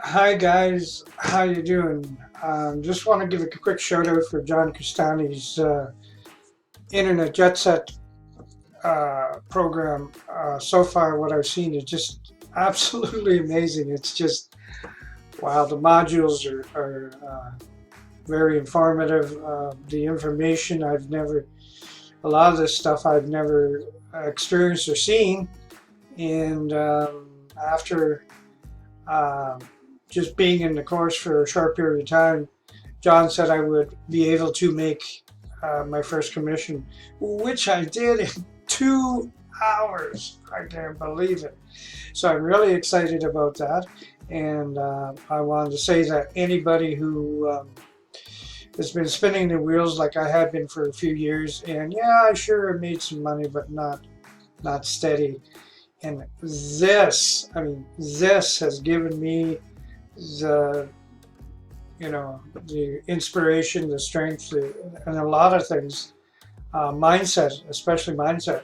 Hi guys, how you doing? Just want to give a quick shout out for John Castani's Internet Jet Set program. So far, what I've seen is just absolutely amazing. It's just wow. The modules are very informative. The information a lot of this stuff I've never experienced or seen, and after um, just being in the course for a short period of time, John said I would be able to make my first commission, which I did in 2 hours. I can't believe it. So I'm really excited about that. And I wanted to say that anybody who has been spinning the wheels like I have been for a few years, and yeah, I sure made some money, but not steady. And this has given me the the inspiration, the strength, and a lot of things, mindset, especially mindset,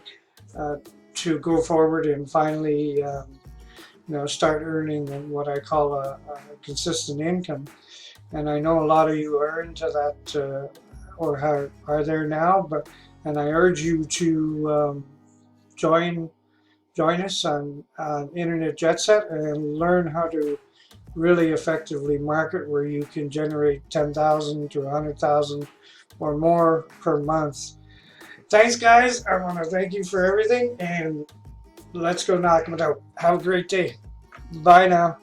uh, to go forward and finally, start earning what I call a consistent income. And I know a lot of you are into that, or are there now. But and I urge you to join join us on Internet Jet Set and learn how to really effectively market where you can generate 10,000 to 100,000 or more per month. Thanks, guys. I want to thank you for everything, and let's go knock it out. Have a great day. Bye now.